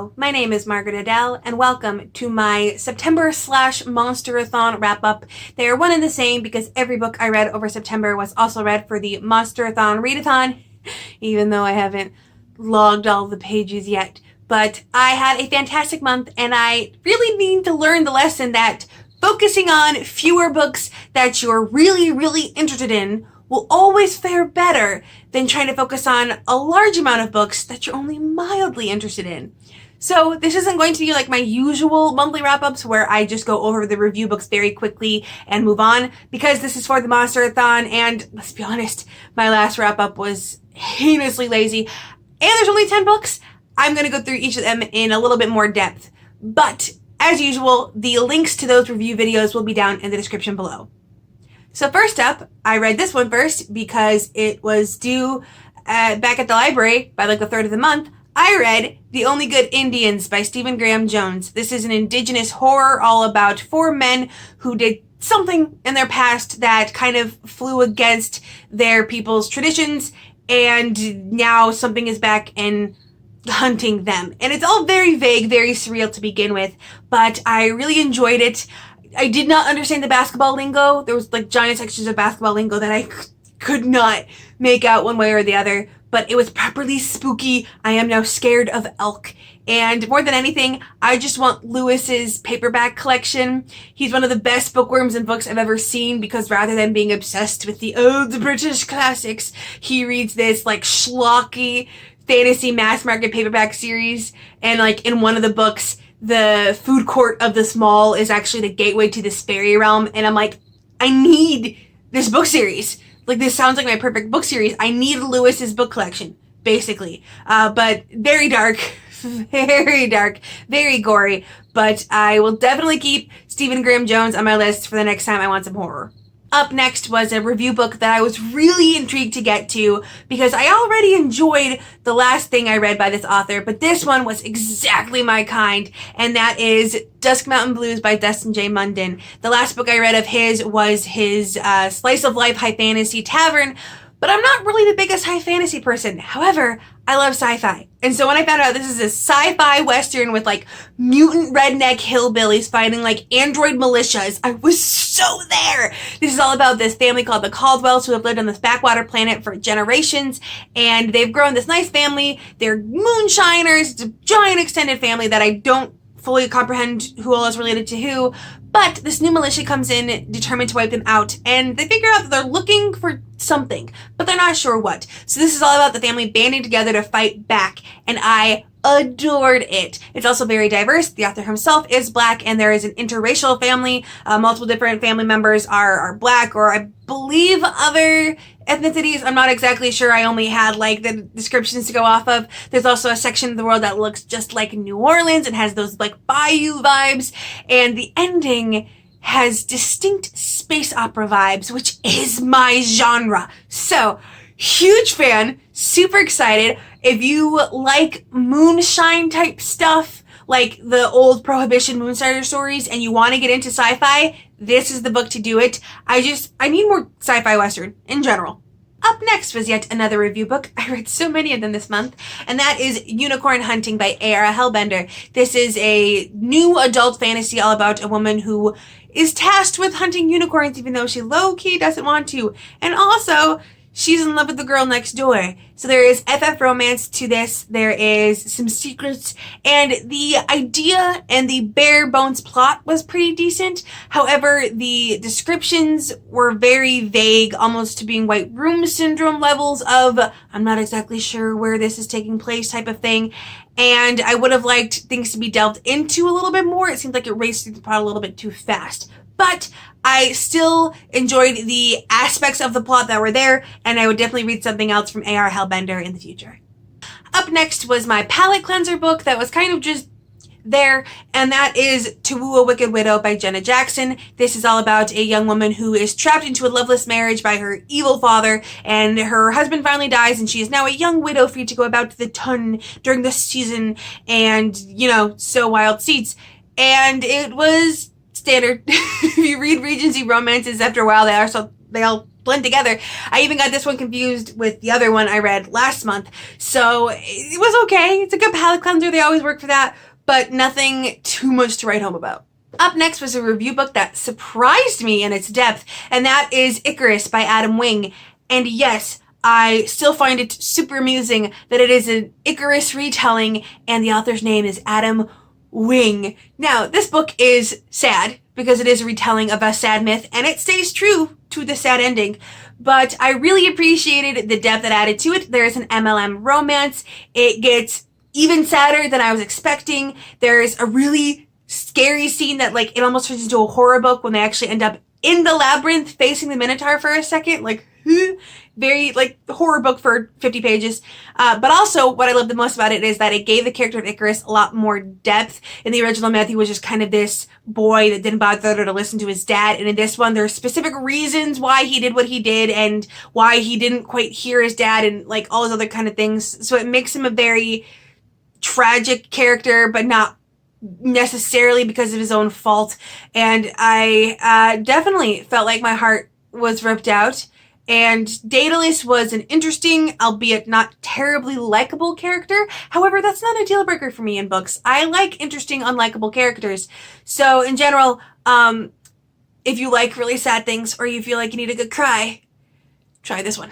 Hello, my name is Margaret Adele, and welcome to my September/Monsterathon wrap-up. They are one and the same because every book I read over September was also read for the Monsterathon readathon, even though I haven't logged all the pages yet. But I had a fantastic month, and I really need to learn the lesson that focusing on fewer books that you're really interested in will always fare better than trying to focus on a large amount of books that you're only mildly interested in. So this isn't going to be like my usual monthly wrap-ups where I just go over the review books very quickly and move on, because this is for the Monsterathon, and let's be honest, my last wrap-up was heinously lazy, and there's only 10 books. I'm going to go through each of them in a little bit more depth, but as usual, the links to those review videos will be down in the description below. So first up, I read this one first because it was due back at the library by like the 3rd of the month. I read The Only Good Indians by Stephen Graham Jones. This is an indigenous horror all about 4 men who did something in their past that kind of flew against their people's traditions, and now something is back and hunting them. And it's all very vague, very surreal to begin with, but I really enjoyed it. I did not understand the basketball lingo. There was like giant sections of basketball lingo that I could not make out one way or the other, but it was properly spooky. I am now scared of elk. And more than anything, I just want Lewis's paperback collection. He's one of the best bookworms in books I've ever seen, because rather than being obsessed with the old British classics, he reads this like schlocky fantasy mass market paperback series. And like in one of the books, the food court of this mall is actually the gateway to this fairy realm, and I'm like, I need this book series. Like, this sounds like my perfect book series. I need Lewis's book collection, basically. But very dark, very gory, but I will definitely keep Stephen Graham Jones on my list for the next time I want some horror. Up next was a review book that I was really intrigued to get to because I already enjoyed the last thing I read by this author, but this one was exactly my kind, and that is Dusk Mountain Blues by Dustin J. Munden. The last book I read of his was his slice of life high fantasy Tavern, but I'm not really the biggest high fantasy person. However, I love sci-fi. And so when I found out this is a sci-fi western with like mutant redneck hillbillies fighting like android militias, I was so there. This is all about this family called the Caldwells who have lived on this backwater planet for generations, and they've grown this nice family. They're moonshiners. It's a giant extended family that I don't fully comprehend who all is related to who, but this new militia comes in determined to wipe them out, and they figure out that they're looking for something, but they're not sure what. So this is all about the family banding together to fight back, and I adored it. It's also very diverse. The author himself is Black, and there is an interracial family. Multiple different family members are Black, or I believe other ethnicities. I'm not exactly sure. I only had like the descriptions to go off of. There's also a section of the world that looks just like New Orleans and has those like bayou vibes, and the ending has distinct space opera vibes, which is my genre. So, huge fan, super excited. If you like moonshine type stuff, like the old Prohibition Moonstarter stories, and you want to get into sci-fi, this is the book to do it. I need more sci-fi western in general. Up next was yet another review book. I read so many of them this month, and that is Unicorn Hunting by A.R. Hellbender. This is a new adult fantasy all about a woman who is tasked with hunting unicorns even though she low-key doesn't want to. And also, she's in love with the girl next door. So there is FF romance to this. There is some secrets, and the idea and the bare bones plot was pretty decent. However, the descriptions were very vague, almost to being White Room Syndrome levels of I'm not exactly sure where this is taking place type of thing. And I would have liked things to be delved into a little bit more. It seemed like it raced through the plot a little bit too fast. But I still enjoyed the aspects of the plot that were there, and I would definitely read something else from A.R. Hellbender in the future. Up next was my palate cleanser book that was kind of just there, and that is To Woo a Wicked Widow by Jenna Jackson. This is all about a young woman who is trapped into a loveless marriage by her evil father, and her husband finally dies, and she is now a young widow free to go about the ton during the season and, you know, sow wild seeds. And it was standard. If you read Regency romances, after a while they all blend together. I even got this one confused with the other one I read last month. So it was okay. It's a good palate cleanser. They always work for that, but nothing too much to write home about. Up next was a review book that surprised me in its depth, and that is Icarus by Adam Wing. And yes, I still find it super amusing that it is an Icarus retelling and the author's name is Adam Wing. Now, this book is sad because it is a retelling of a sad myth and it stays true to the sad ending. But I really appreciated the depth that added to it. There is an MLM romance. It gets even sadder than I was expecting. There's a really scary scene that it almost turns into a horror book when they actually end up in the labyrinth facing the Minotaur for a second. Very horror book for 50 pages. But also what I love the most about it is that it gave the character of Icarus a lot more depth. In the original myth, he was just kind of this boy that didn't bother to listen to his dad. And in this one, there's specific reasons why he did what he did and why he didn't quite hear his dad and all those other kind of things. So it makes him a very tragic character, but not necessarily because of his own fault. And I definitely felt like my heart was ripped out. And Daedalus was an interesting, albeit not terribly likable character. However, that's not a deal breaker for me in books. I like interesting, unlikable characters. So in general, if you like really sad things or you feel like you need a good cry, try this one.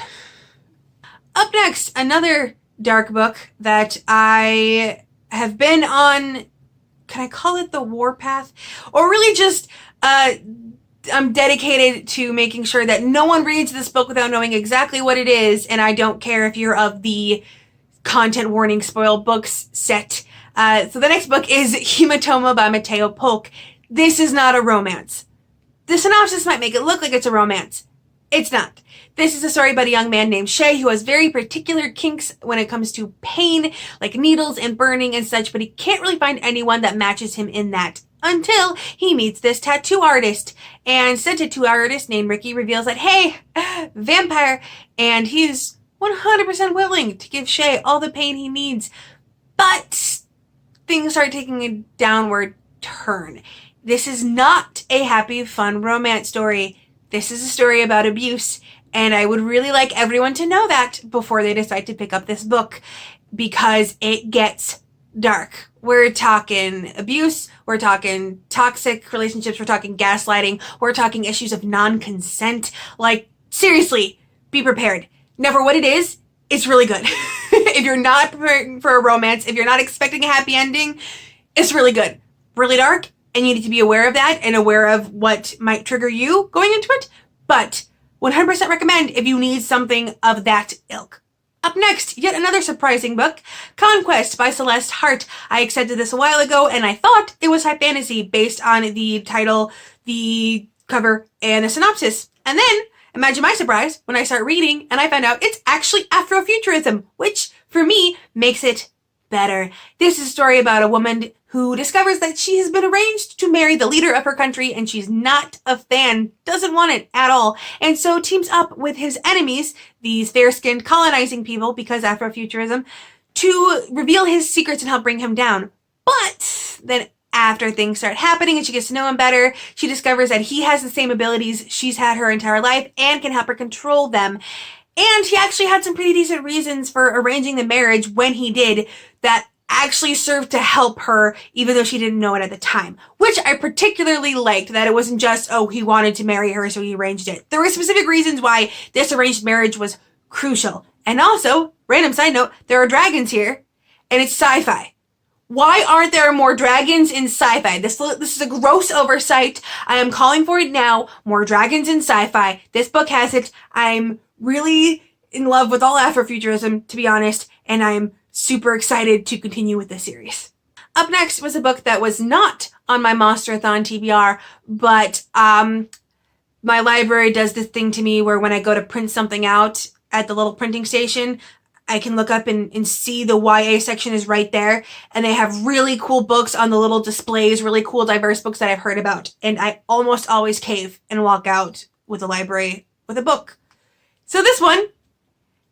Up next, another dark book that I have been on, can I call it the warpath? Or really just, I'm dedicated to making sure that no one reads this book without knowing exactly what it is, and I don't care if you're of the content warning spoiled books set. So the next book is Hematoma by Matteo Polk. This is not a romance. The synopsis might make it look like it's a romance. It's not. This is a story about a young man named Shay who has very particular kinks when it comes to pain, like needles and burning and such, but he can't really find anyone that matches him in that until he meets this tattoo artist. And said tattoo artist named Ricky reveals that, hey, vampire, and he's 100% willing to give Shay all the pain he needs. But things start taking a downward turn. This is not a happy, fun romance story. This is a story about abuse, and I would really like everyone to know that before they decide to pick up this book, because it gets dark. We're talking abuse, we're talking toxic relationships, we're talking gaslighting, we're talking issues of non-consent. Seriously, be prepared. Now for what it is, it's really good. If you're not preparing for a romance, if you're not expecting a happy ending, it's really good. Really dark, and you need to be aware of that and aware of what might trigger you going into it, but 100% recommend if you need something of that ilk. Up next, yet another surprising book, Conquest by Celeste Hart. I accepted this a while ago and I thought it was high fantasy based on the title, the cover, and the synopsis. And then, imagine my surprise when I start reading and I found out it's actually Afrofuturism, which for me makes it better. This is a story about a woman who discovers that she has been arranged to marry the leader of her country and she's not a fan, doesn't want it at all, and so teams up with his enemies, these fair-skinned colonizing people, because Afrofuturism, to reveal his secrets and help bring him down. But then after things start happening and she gets to know him better, she discovers that he has the same abilities she's had her entire life and can help her control them. And he actually had some pretty decent reasons for arranging the marriage when he did that actually served to help her, even though she didn't know it at the time. Which I particularly liked, that it wasn't just, oh, he wanted to marry her, so he arranged it. There were specific reasons why this arranged marriage was crucial. And also, random side note, there are dragons here, and it's sci-fi. Why aren't there more dragons in sci-fi? This is a gross oversight. I am calling for it now. More dragons in sci-fi. This book has it. I'm really in love with all Afrofuturism, to be honest, and I'm super excited to continue with this series. Up next was a book that was not on my Monsterathon TBR, but my library does this thing to me where when I go to print something out at the little printing station, I can look up and see the YA section is right there, and they have really cool books on the little displays, really cool diverse books that I've heard about, and I almost always cave and walk out with the library with a book. So this one,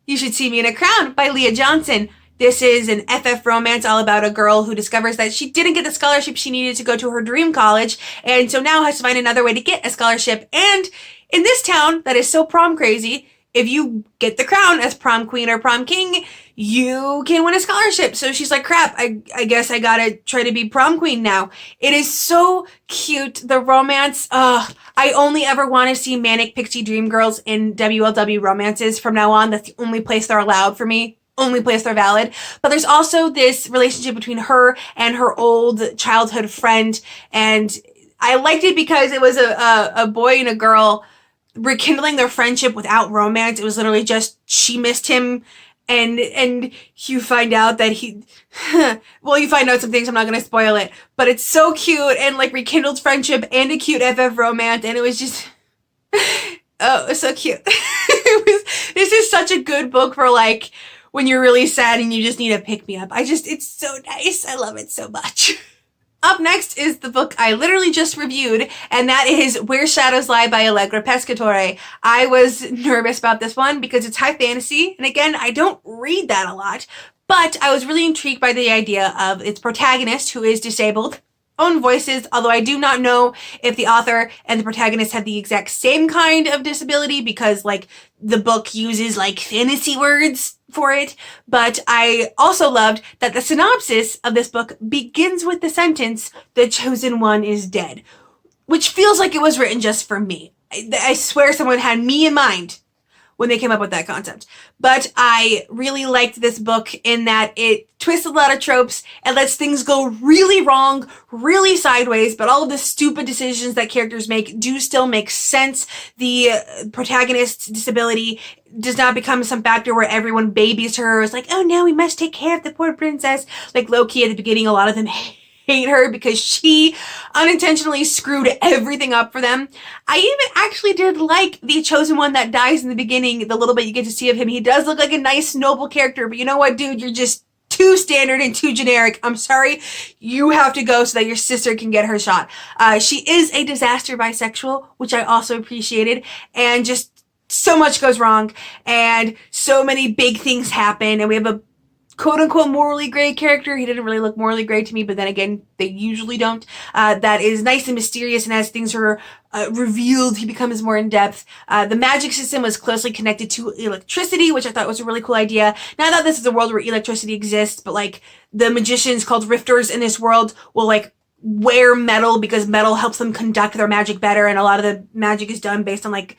You Should See Me in a Crown by Leah Johnson. This is an FF romance all about a girl who discovers that she didn't get the scholarship she needed to go to her dream college, and so now has to find another way to get a scholarship. And in this town that is so prom crazy, if you get the crown as prom queen or prom king, you can win a scholarship. So she's like, crap, I guess I gotta try to be prom queen now. It is so cute. The romance, I only ever want to see manic pixie dream girls in WLW romances from now on. That's the only place they're allowed for me. Only place they're valid. But there's also this relationship between her and her old childhood friend. And I liked it because it was a boy and a girl rekindling their friendship without romance. It was literally just she missed him, and you find out that he well, you find out some things, I'm not gonna spoil it, but it's so cute, and like rekindled friendship and a cute FF romance, and it was just oh, it was so cute. This is such a good book for like when you're really sad and you just need a pick-me-up. It's so nice. I love it so much. Up next is the book I literally just reviewed, and that is Where Shadows Lie by Allegra Pescatore. I was nervous about this one because it's high fantasy, and again, I don't read that a lot, but I was really intrigued by the idea of its protagonist, who is disabled, own voices, although I do not know if the author and the protagonist have the exact same kind of disability because, like, the book uses, like, fantasy words for it. But I also loved that the synopsis of this book begins with the sentence, "The chosen one is dead," which feels like it was written just for me. I swear someone had me in mind when they came up with that concept. But I really liked this book in that it twists a lot of tropes and lets things go really wrong, really sideways, but all of the stupid decisions that characters make do still make sense. The protagonist's disability does not become some factor where everyone babies her. It's like, oh no, we must take care of the poor princess. Like low-key at the beginning, a lot of them hate her because she unintentionally screwed everything up for them. I even actually did like the chosen one that dies in the beginning, the little bit you get to see of him. He does look like a nice, noble character, but you know what, dude? You're just too standard and too generic. I'm sorry. You have to go so that your sister can get her shot. She is a disaster bisexual, which I also appreciated, and just so much goes wrong, and so many big things happen, and we have a quote-unquote morally gray character. He didn't really look morally gray to me, but then again, they usually don't. That is nice and mysterious, and as things are revealed, he becomes more in-depth. The magic system was closely connected to electricity, which I thought was a really cool idea. Now that this is a world where electricity exists, but like the magicians called rifters in this world will like wear metal because metal helps them conduct their magic better, and a lot of the magic is done based on like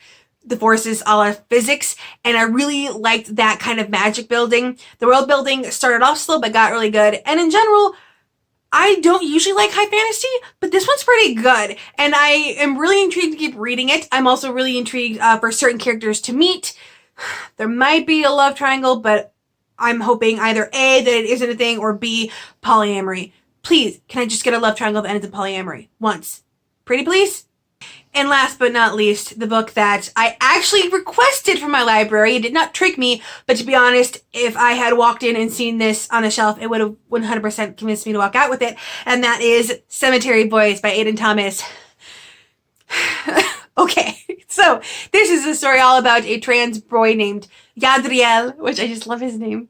the forces a la physics, and I really liked that kind of magic building. The world building started off slow but got really good, and in general, I don't usually like high fantasy, but this one's pretty good, and I am really intrigued to keep reading it. I'm also really intrigued for certain characters to meet. There might be a love triangle, but I'm hoping either A, that it isn't a thing, or B, polyamory. Please, can I just get a love triangle that ends in polyamory? Once. Pretty please? And last but not least, the book that I actually requested from my library. It did not trick me, but to be honest, if I had walked in and seen this on the shelf, it would have 100% convinced me to walk out with it. And that is Cemetery Boys by Aidan Thomas. Okay, so this is a story all about a trans boy named Yadriel, which I just love his name,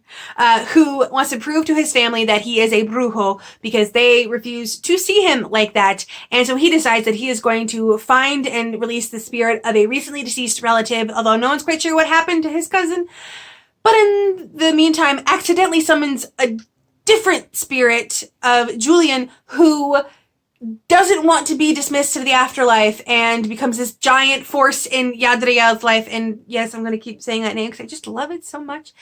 who wants to prove to his family that he is a brujo because they refuse to see him like that. And so he decides that he is going to find and release the spirit of a recently deceased relative, although no one's quite sure what happened to his cousin. But in the meantime, accidentally summons a different spirit of Julian, who doesn't want to be dismissed to the afterlife and becomes this giant force in Yadriel's life. And yes, I'm going to keep saying that name because I just love it so much.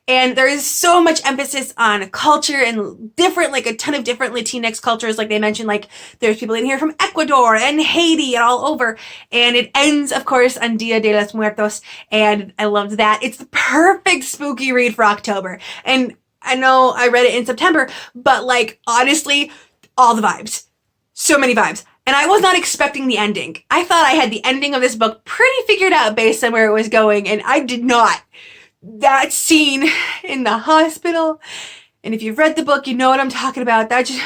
And there is so much emphasis on culture and different, like a ton of different Latinx cultures. Like they mentioned, like there's people in here from Ecuador and Haiti and all over. And it ends, of course, on Dia de los Muertos. And I loved that. It's the perfect spooky read for October. And I know I read it in September, but like, honestly, all the vibes. So many vibes. And I was not expecting the ending. I thought I had the ending of this book pretty figured out based on where it was going, and I did not. That scene in the hospital, and if you've read the book, you know what I'm talking about. That just...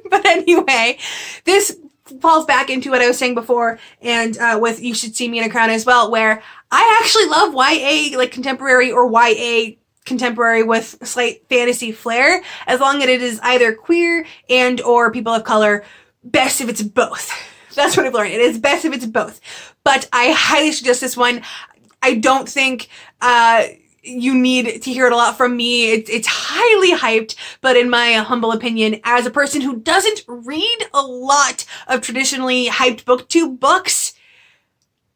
But anyway, this falls back into what I was saying before, and with You Should See Me in a Crown as well, where I actually love YA, like contemporary or YA contemporary with slight fantasy flair, as long as it is either queer and or people of color. Best if it's both. That's what I've learned. It is best if it's both. But I highly suggest this one. I don't think you need to hear it a lot from me. It's highly hyped, but in my humble opinion, as a person who doesn't read a lot of traditionally hyped booktube books,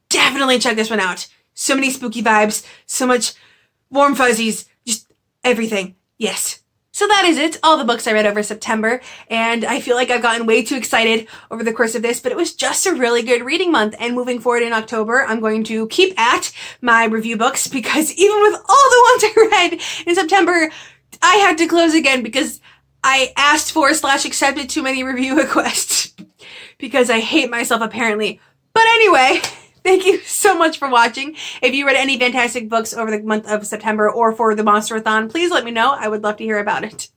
definitely check this one out. So many spooky vibes, so much warm fuzzies, just everything. Yes. So that is it, all the books I read over September, and I feel like I've gotten way too excited over the course of this, but it was just a really good reading month, and moving forward in October, I'm going to keep at my review books, because even with all the ones I read in September, I had to close again because I asked for / accepted too many review requests, because I hate myself apparently. But anyway, thank you so much for watching. If you read any fantastic books over the month of September or for the Monsterathon, please let me know. I would love to hear about it.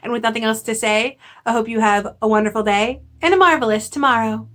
And with nothing else to say, I hope you have a wonderful day and a marvelous tomorrow.